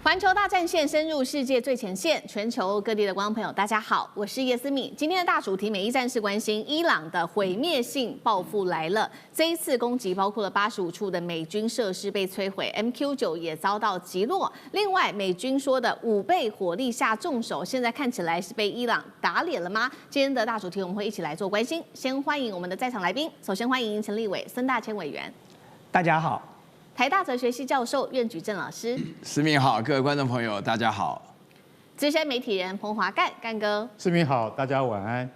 環球大戰線深入世界最前線，全球各地的觀眾朋友，大家好，我是葉思敏。今天的大主題，美伊戰事關心伊朗的毀滅性報復來了。這一次攻擊包括了85處的美軍設施被摧毀 ，MQ9 也遭到擊落。另外，美軍說的5倍火力下重手，現在看起來是被伊朗打臉了嗎？今天的大主題我們會一起來做關心。先歡迎我們的在場來賓，首先歡迎陳立偉、孫大千委員。大家好。台大哲學系教授苑舉正老師，思敏好，各位觀眾朋友大家好。資深媒體人彭華幹幹哥，思敏好，大家晚安。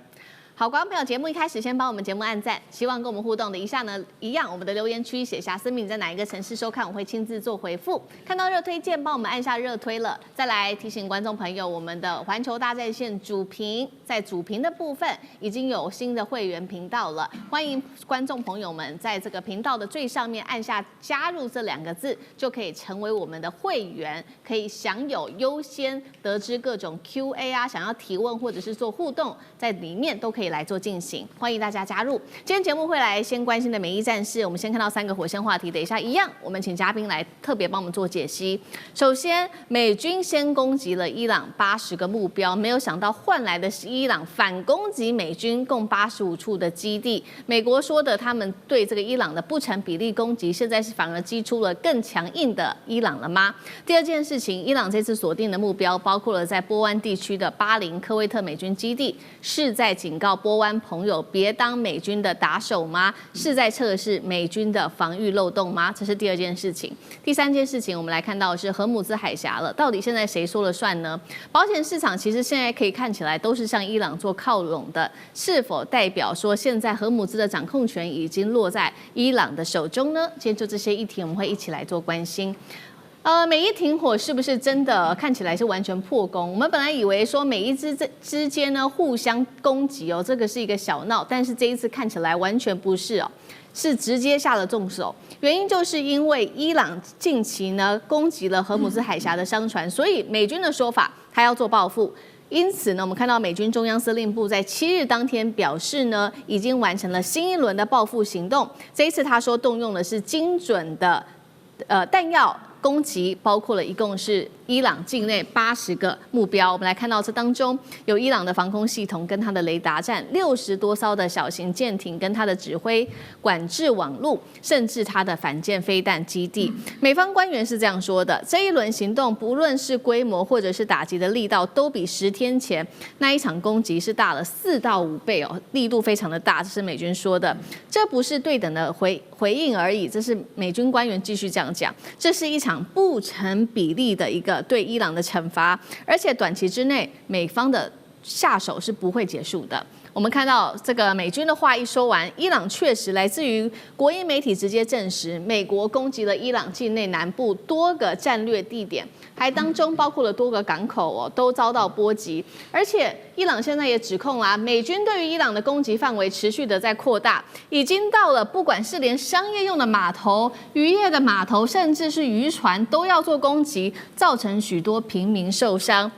好，觀眾朋友，節目一開始先幫我們節目按讚，希望跟我們互動的一下呢，一樣我們的留言區寫下思敏在哪一個城市收看，我會親自做回復。看到熱推薦，幫我們按下熱推了。再來提醒觀眾朋友，我們的環球大戰線主頻在主頻的部分已經有新的會員頻道了，歡迎觀眾朋友們在這個頻道的最上面按下加入這2個字，就可以成為我們的會員，可以享有優先得知各種 Q&A 啊，想要提問或者是做互動，在裡面都可以來做進行，歡迎大家加入。今天節目會來先關心的美伊戰事，我們先看到3個火線話題，等一下一樣，我們請嘉賓來特別幫我們做解析。首先，美軍先攻擊了伊朗80個目標，沒有想到換來的是伊朗反攻擊美軍共85處的基地。美國說的他們對這個伊朗的不成比例攻擊，現在是反而擊出了更強硬的伊朗了嗎？第二件事情，伊朗這次鎖定的目標包括了在波灣地區的巴林科威特美軍基地，是在警告波灣朋友別當美軍的打手嗎？是在測試美軍的防禦漏洞嗎？這是第2件事情。第3件事情，我們來看到的是荷姆茲海峽了，到底現在誰說了算呢？保險市場其實現在可以看起來都是向伊朗做靠攏的，是否代表說現在荷姆茲的掌控權已經落在伊朗的手中呢？今天就這些議題，我們會一起來做關心。美伊停火是不是真的看起來是完全破功？我們本來以為說美伊之間呢互相攻擊哦，這個是一個小鬧，但是這一次看起來完全不是哦，是直接下了重手。原因就是因為伊朗近期呢攻擊了荷姆茲海峽的商船，所以美軍的說法他要做報復。因此呢，我們看到美軍中央司令部在7日當天表示呢，已經完成了新一輪的報復行動。這一次他說動用的是精準的彈藥攻擊，包括了一共是伊朗境內80個目標。我們來看到這當中有伊朗的防空系統跟它的雷達站，60多艘的小型艦艇跟它的指揮管制網路，甚至它的反艦飛彈基地。美方官員是這樣說的：這一輪行動不論是規模或者是打擊的力道，都比10天前那一場攻擊是大了4到5倍哦，力度非常的大。這是美軍說的，這不是对等的回應而已。這是美軍官員繼續這樣講，這是一場不成比例的一個對伊朗的懲罰，而且短期之內美方的下手是不會結束的。我們看到這個美軍的話一說完，伊朗確實來自於國營媒體直接證實，美國攻擊了伊朗境內南部多個戰略地點，還當中包括了多個港口哦，都遭到波及。而且伊朗現在也指控啦，美軍對於伊朗的攻擊範圍持續的在擴大，已經到了不管是連商業用的碼頭、漁業的碼頭，甚至是漁船都要做攻擊，造成許多平民受傷。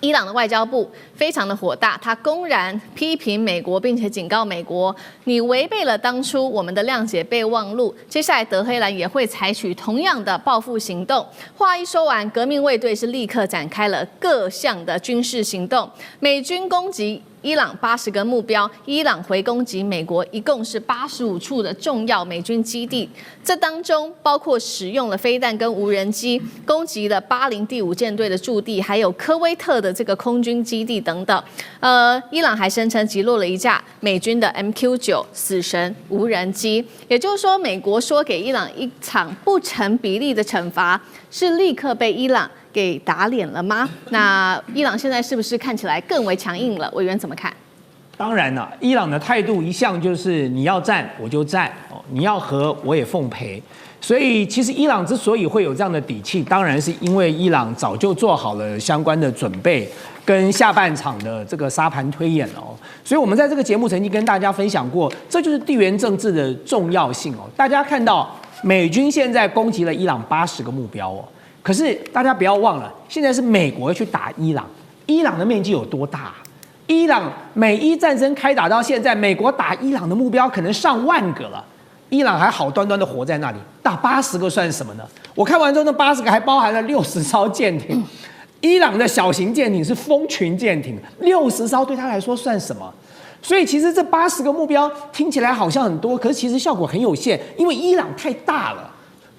伊朗的外交部非常的火大，他公然批評美國，並且警告美國，你違背了當初我們的諒解備忘錄，接下來德黑蘭也會採取同樣的報復行動。話一說完，革命衛隊是立刻展開了各項的軍事行動，美軍攻擊伊朗80個目標，伊朗回攻擊美國一共是85處的重要美軍基地，這當中包括使用了飛彈跟無人機攻擊了巴林第5艦隊的駐地，還有科威特的這個空軍基地等等。伊朗還聲稱擊落了一架美軍的 MQ9 死神無人機，也就是說，美國說給伊朗一場不成比例的懲罰，是立刻被伊朗給打臉了嗎？那伊朗現在是不是看起來更為強硬了？委員怎麼看？當然了，伊朗的態度一向就是你要戰我就戰，你要和我也奉陪。所以其實伊朗之所以會有這樣的底氣，當然是因為伊朗早就做好了相關的準備，跟下半場的這個沙盤推演哦。所以我們在這個節目曾經跟大家分享過，這就是地緣政治的重要性哦。大家看到美軍現在攻擊了伊朗80個目標哦。可是大家不要忘了，現在是美國去打伊朗，伊朗的面積有多大？伊朗美伊戰爭開打到現在，美國打伊朗的目標可能上萬個了。伊朗還好端端的活在那裡，打80個算什麼呢？我看完之後，那80個還包含了60艘艦艇。伊朗的小型艦艇是蜂群艦艇，60艘對他來說算什麼？所以其實這80個目標聽起來好像很多，可是其實效果很有限，因為伊朗太大了。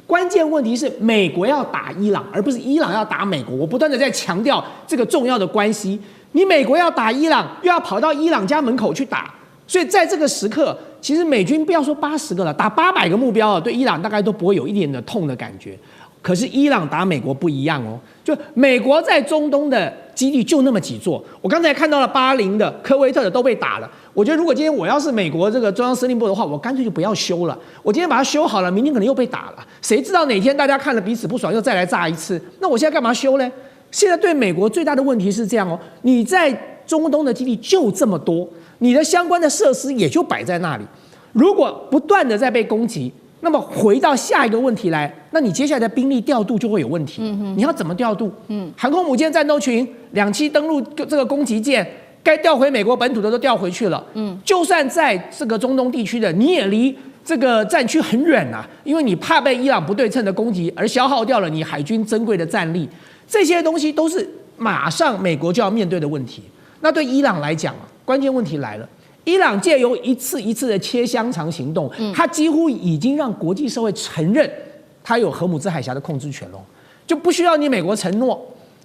關鍵問題是美國要打伊朗，而不是伊朗要打美國。我不斷的在強調這個重要的關係。你美國要打伊朗，又要跑到伊朗家門口去打，所以在這個時刻，其實美軍不要說80個了，打800個目標啊，對伊朗大概都不會有一點的痛的感覺。可是伊朗打美國不一樣哦，就美國在中東的基地就那麼幾座，我剛才看到了巴林的、科威特的都被打了。我覺得如果今天我要是美國這個中央司令部的話，我乾脆就不要修了。我今天把它修好了，明天可能又被打了，誰知道哪天大家看了彼此不爽又再來炸一次？那我現在幹嘛修呢？現在对美國最大的問題是這樣哦，你在中東的基地就這麼多，你的相關的設施也就擺在那裡，如果不斷的在被攻擊。那麼回到下一個問題來，那你接下來的兵力調度就會有問題。你要怎麼調度？航空母艦戰鬥群2棲登陸這個攻擊艦，該調回美國本土的都調回去了。就算在這個中東地區的，你也離這個戰區很遠啊，因為你怕被伊朗不對稱的攻擊而消耗掉了你海軍珍貴的戰力。這些東西都是馬上美國就要面對的問題。那對伊朗來講啊，關鍵問題來了。伊朗借由一次一次的切香腸行動，他幾乎已經讓國際社會承認他有荷姆茲海峽的控制權了，就不需要你美國承諾，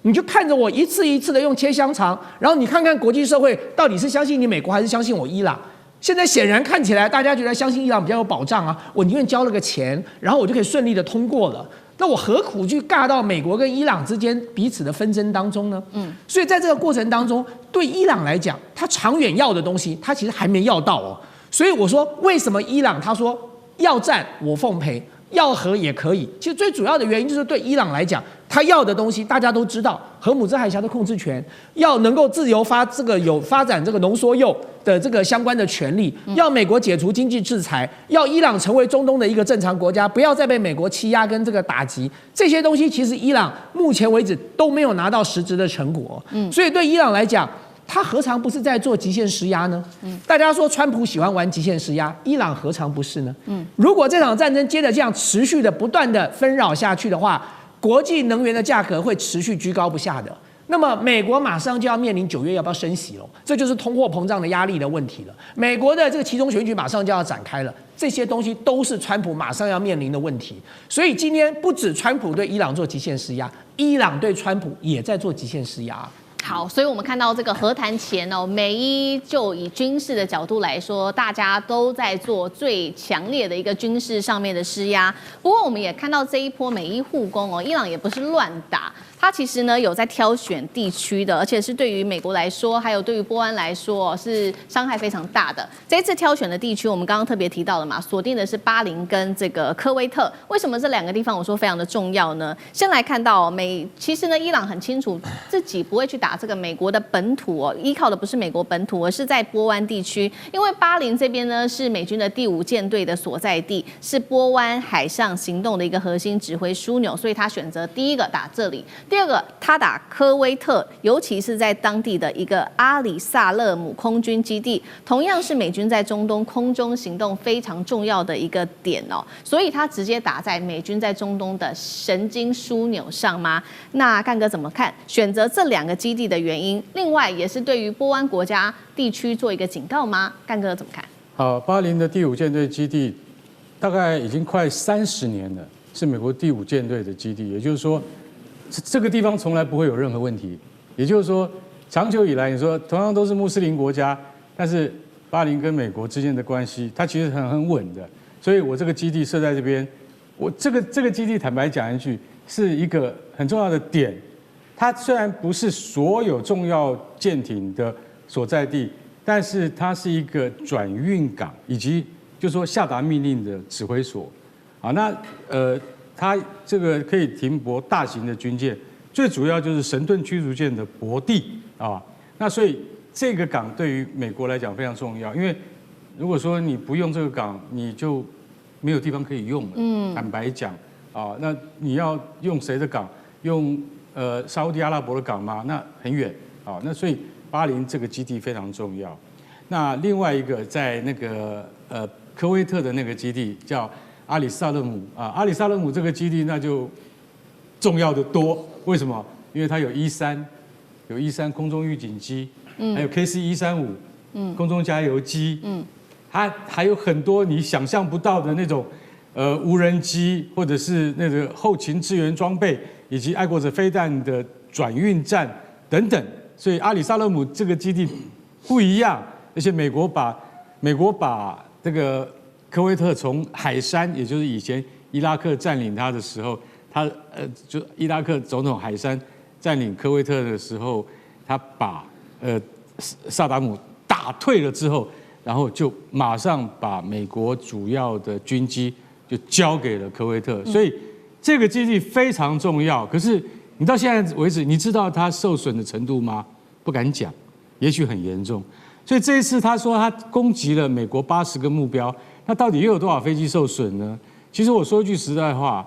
你就看着我一次一次的用切香腸，然後你看看國際社會到底是相信你美國還是相信我伊朗。現在顯然看起來大家覺得相信伊朗比較有保障啊，我寧願交了個錢，然後我就可以順利的通過了。那我何苦去尬到美國跟伊朗之間彼此的紛爭當中呢？所以在這個過程當中，對伊朗來講，他長遠要的東西，他其實還沒要到哦。所以我說，為什麼伊朗他說要戰我奉陪，要和也可以？其實最主要的原因就是對伊朗來講，他要的東西大家都知道，荷姆茲海峽的控制權，要能夠自由发展這個濃縮鈾的這個相關的權利，要美國解除經濟制裁，要伊朗成為中東的一個正常國家，不要再被美國欺壓跟這個打擊。這些東西其實伊朗目前為止都沒有拿到實質的成果。所以對伊朗來講，他何嘗不是在做極限施壓呢？大家說川普喜歡玩極限施壓，伊朗何嘗不是呢？如果這場戰爭接着這樣持續的不斷的紛擾下去的話，國際能源的價格會持續居高不下的。那麼美國馬上就要面臨9月要不要升息了，這就是通貨膨脹的壓力的問題了。美國的這個期中選舉馬上就要展開了，這些東西都是川普馬上要面臨的問題。所以今天不止川普對伊朗做極限施壓，伊朗對川普也在做極限施壓。好，所以我們看到這個和談前哦，美伊就以軍事的角度來說，大家都在做最強烈的一個軍事上面的施壓。不過我們也看到這一波美伊互攻哦，伊朗也不是亂打。他其實呢有在挑選地區的，而且是對於美國來說，還有對於波灣來說是傷害非常大的。這一次挑選的地區，我們剛剛特別提到了嘛，鎖定的是巴林跟這個科威特。為什麼這2個地方我說非常的重要呢？先來看到其實呢，伊朗很清楚自己不會去打這個美國的本土哦，依靠的不是美國本土，而是在波灣地區。因為巴林這邊呢是美軍的第5艦隊的所在地，是波灣海上行動的一個核心指揮樞紐，所以他選擇第一個打這裡。第二個，他打科威特，尤其是在當地的一個阿里薩勒姆空軍基地，同樣是美軍在中東空中行動非常重要的一個點哦，所以他直接打在美軍在中東的神經樞紐上嗎？那幹哥怎麼看？選擇這2個基地的原因，另外也是對於波灣國家地區做一個警告嗎？幹哥怎麼看？好，巴林的第5艦隊基地大概已經快30年了，是美國第5艦隊的基地，也就是說，這個地方從來不會有任何問題。也就是說，長久以來，你說同樣都是穆斯林國家，但是巴林跟美國之間的關係，它其實很穩的。所以我這個基地設在這邊，我這個基地坦白講一句，是一個很重要的點。它雖然不是所有重要艦艇的所在地，但是它是一個轉運港，以及就是說下達命令的指揮所。好，那它這個可以停泊大型的軍艦，最主要就是神盾驅逐艦的泊地啊。那所以這個港對於美國來講非常重要，因為如果說你不用這個港，你就沒有地方可以用了。坦白講啊，那你要用誰的港？用沙烏地阿拉伯的港嗎？那很遠啊。那所以巴林這個基地非常重要。那另外一個在那個科威特的那個基地叫阿里薩勒姆啊，阿里薩勒姆這個基地那就重要的多。為什麼？因為它有E3，有E3空中預警機，還有 KC-135，空中加油機，它還有很多你想象不到的那種無人機，或者是那個後勤支援裝備，以及愛國者飛彈的轉運站等等。所以阿里薩勒姆這個基地不一樣，而且美國把這個科威特從海珊，也就是以前伊拉克佔領它的時候，就伊拉克總統海珊佔領科威特的時候，他把薩達姆打退了之後，然後就馬上把美國主要的軍機就交給了科威特，所以這個基地非常重要。可是你到現在為止，你知道它受損的程度嗎？不敢講，也許很嚴重。所以這一次他說他攻擊了美國80個目標，那到底又有多少飛機受損呢？其實我說一句實在話，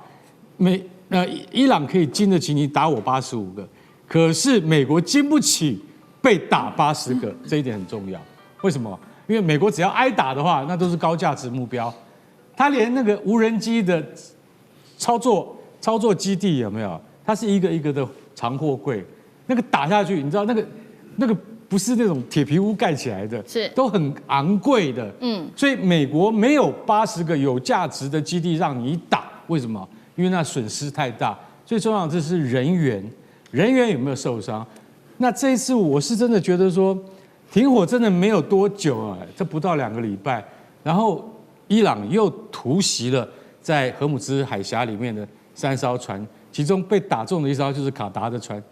伊朗可以經得起你打我85個，可是美國經不起被打80個，這一點很重要。為什麼？因為美國只要挨打的話，那都是高價值目標。他連那個無人機的操作基地有沒有？它是一個一個的長貨櫃，那個打下去，你知道那個不是那種鐵皮屋蓋起來的，是都很昂貴的。所以美國沒有80個有價值的基地讓你打，為什麼？因為那損失太大。最重要的是人員有沒有受傷？那這一次我是真的覺得說，停火真的沒有多久啊，這不到2個禮拜，然後伊朗又突襲了在荷姆茲海峽裡面的3艘船，其中被打中的一艘就是卡達的船，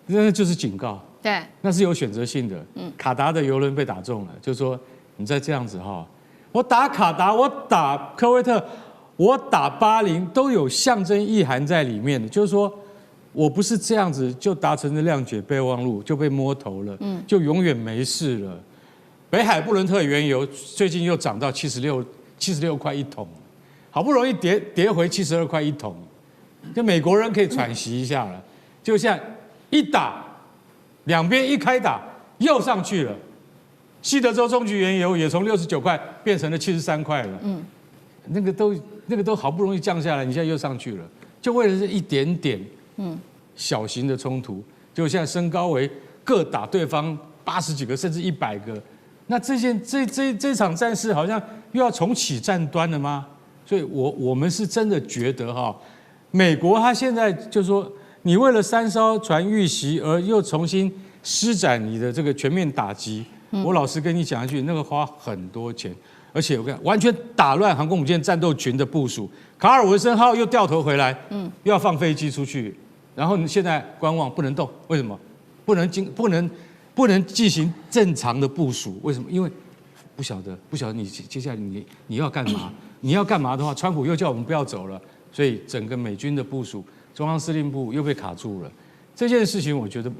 那就是警告。對，那是有選擇性的。卡達的油輪被打中了，就是說你再這樣子哈，我打卡達，我打科威特，我打巴林，都有象徵意涵在裡面的，就是說我不是這樣子就達成了諒解備忘錄，就被摸頭了，就永遠沒事了。北海布倫特原油最近又漲到76塊一桶，好不容易跌回72塊一桶，就美國人可以喘息一下了。就像一打，兩邊一開打，又上去了。西德州中級原油也從69塊變成了73塊了。那個都好不容易降下來，你現在又上去了，就為了這一點點小型的衝突，就現在升高為各打對方80幾個甚至100個。那這場戰事好像又要重啟戰端了嗎？所以我們是真的覺得哈，美國他現在就說，你為了3艘船遇襲而又重新施展你的這個全面打擊，我老實跟你講一句，那個花很多錢，而且我看完全打亂航空母艦戰鬥群的部署。卡爾文森號又掉頭回來，又要放飛機出去，然後你現在觀望不能動，為什麼？不能進行正常的部署，為什麼？因為不曉得你接下来你要幹嘛？你要幹嘛的話，川普又叫我們不要走了，所以整個美軍的部署，中央司令部又被卡住了。這件事情，我覺得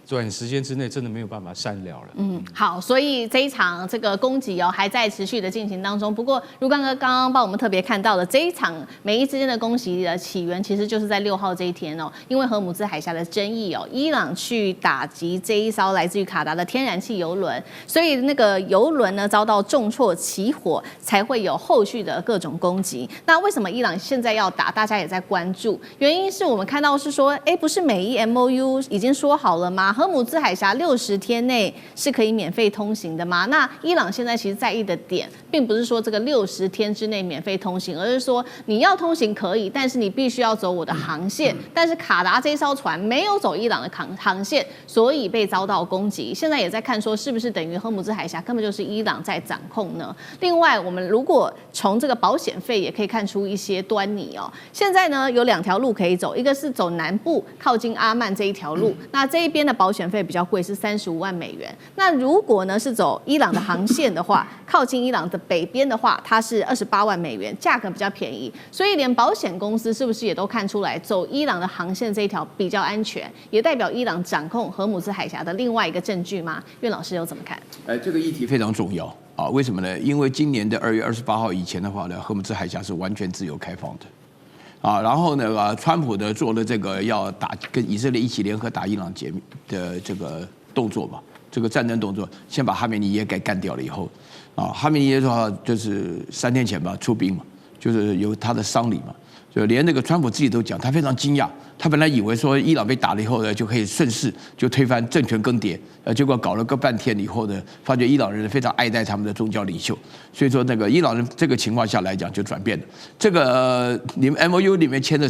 短時間之內真的沒有辦法善了了。好，所以這一場這個攻擊還在持續的進行當中。不過，如剛哥剛剛幫我們特別看到的這一場美伊之間的攻擊的起源，其實就是在6號這一天哦，因為荷姆茲海峽的爭議哦，伊朗去打擊這一艘來自於卡達的天然氣油輪，所以那個油輪呢遭到重挫起火，才會有後續的各種攻擊。那為什麼伊朗現在要打？大家也在關注，原因是我們看到是說，不是美伊 MOU 已經說好了嗎？荷姆茲海峽60天內是可以免費通行的嗎？那伊朗現在其實在意的點，並不是說這個60天之內免費通行，而是說你要通行可以，但是你必須要走我的航線。但是卡達這艘船沒有走伊朗的航線，所以被遭到攻擊。現在也在看說，是不是等於荷姆茲海峽根本就是伊朗在掌控呢？另外，我們如果從這個保險費也可以看出一些端倪哦。現在呢有2條路可以走，一個是走南部靠近阿曼這一條路，那這一邊的保險費比較貴，是35萬美元。那如果呢是走伊朗的航線的話，靠近伊朗的北邊的話，它是28萬美元，價格比較便宜。所以連保險公司是不是也都看出來，走伊朗的航線這一條比較安全，也代表伊朗掌控荷姆茲海峽的另外一個證據嗎？苑老師又怎麼看？這個議題非常重要啊！為什麼呢？因為今年的2月28號以前的話呢，荷姆茲海峽是完全自由開放的。然後呢，川普呢做了這個要跟以色列一起聯合打伊朗的這個動作嘛，這個戰爭動作，先把哈梅尼耶給幹掉了以後，哈梅尼耶的話就是3天前吧出兵嘛，就是有他的喪禮嘛。就連那個川普自己都講，他非常驚訝。他本來以為說伊朗被打了以後呢，就可以順勢就推翻政權更迭，結果搞了個半天以後呢，發覺伊朗人非常愛戴他們的宗教領袖，所以說那個伊朗人這個情況下來講就轉變了。這個你們 MOU 裡面簽的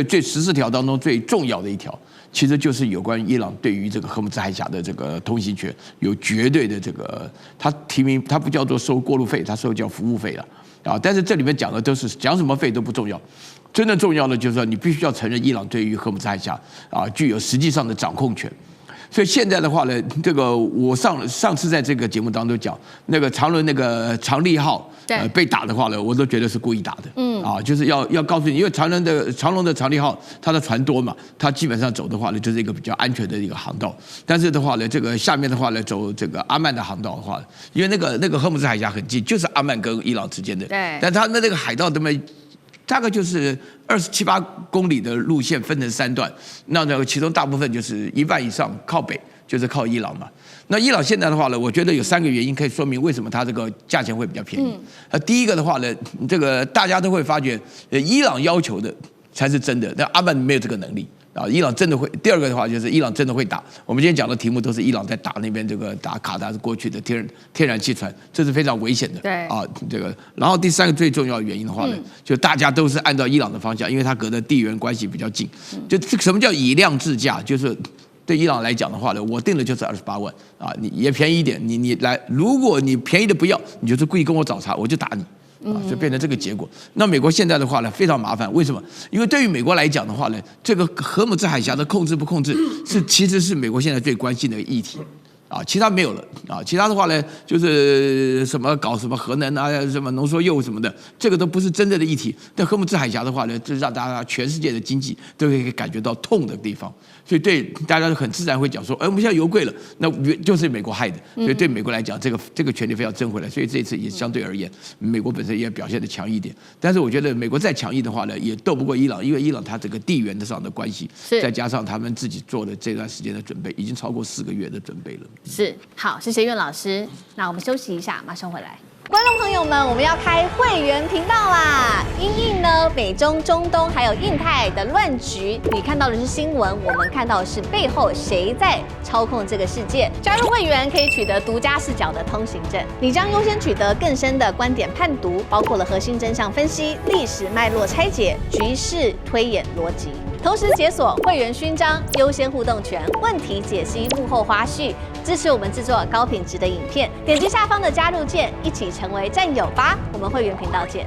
最14條當中最重要的一條，其實就是有關伊朗對於這個荷姆茲海峽的這個通行權有絕對的這個，他提名他不叫做收過路費，他收叫服務費了啊。但是這裡面講的都是講什麼費都不重要。真正重要的就是說，你必須要承認伊朗對於荷姆茲海峽具有實際上的掌控權。所以現在的話呢，這個我上次在這個節目當中講，那個長倫那個長利號被打的話呢，我都覺得是故意打的。就是要告訴你，因為長榮的長利號它的船多嘛，它基本上走的話呢，就是一個比較安全的一個航道。但是的話呢，这個下面的話呢，走這個阿曼的航道的話，因為那個荷姆茲海峽很近，就是阿曼跟伊朗之間的。對。但它那個海道這麼。大概就是27、8公里的路線分成3段，那其中大部分就是1半以上靠北，就是靠伊朗嘛。那伊朗現在的話呢，我覺得有3個原因可以說明為什麼它這個價錢會比較便宜。第一個的話呢，這個大家都會發覺，伊朗要求的才是真的，但阿曼沒有這個能力。伊朗真的會。第二個的話就是伊朗真的會打。我們今天講的題目都是伊朗在打那邊這個打卡達過去的天然氣船，這是非常危險的。對啊，這個。然後第3個最重要的原因的話呢，就大家都是按照伊朗的方向，因為它隔的地緣關係比較近。就什麼叫以量制價？就是對伊朗來講的話呢，我定的就是28萬啊，你也便宜一點，你來，如果你便宜的不要，你就是故意跟我找茬，我就打你。就變成這個結果。那美國現在的話呢，非常麻煩。為什麼？因為對於美國來講的話呢，這個荷姆茲海峽的控制不控制，其實是美國現在最關心的議題。其他沒有了啊，其他的話呢，就是什麼搞什麼核能啊，什麼濃縮鈾什麼的，這個都不是真正的議題。但荷姆茲海峽的話呢，就是讓大家全世界的經濟都可以感覺到痛的地方，所以對大家很自然會講說，我們現在油貴了，那就是美國害的。所以對美國來講，這個權利非要爭回來。所以這一次也相對而言，美國本身也表現得強硬一點。但是我覺得美國再強硬的話呢，也鬥不過伊朗，因為伊朗它這個地緣上的關係，再加上他們自己做的這段時間的準備，已經超過4個月的準備了。是，好，謝謝苑老師。那我們休息一下，馬上回來。觀眾朋友們，我們要開會員頻道啦！因應呢美中、中東還有印太的亂局，你看到的是新聞，我們看到的是背後誰在操控這個世界。加入會員可以取得獨家視角的通行證，你將優先取得更深的觀點判讀，包括了核心真相分析、歷史脈絡拆解、局勢推演邏輯。同時解鎖會員勳章、優先互動權、問題解析、幕後花絮，支持我們制作高品質的影片。點擊下方的加入鍵，一起成為戰友吧！我們會員頻道見。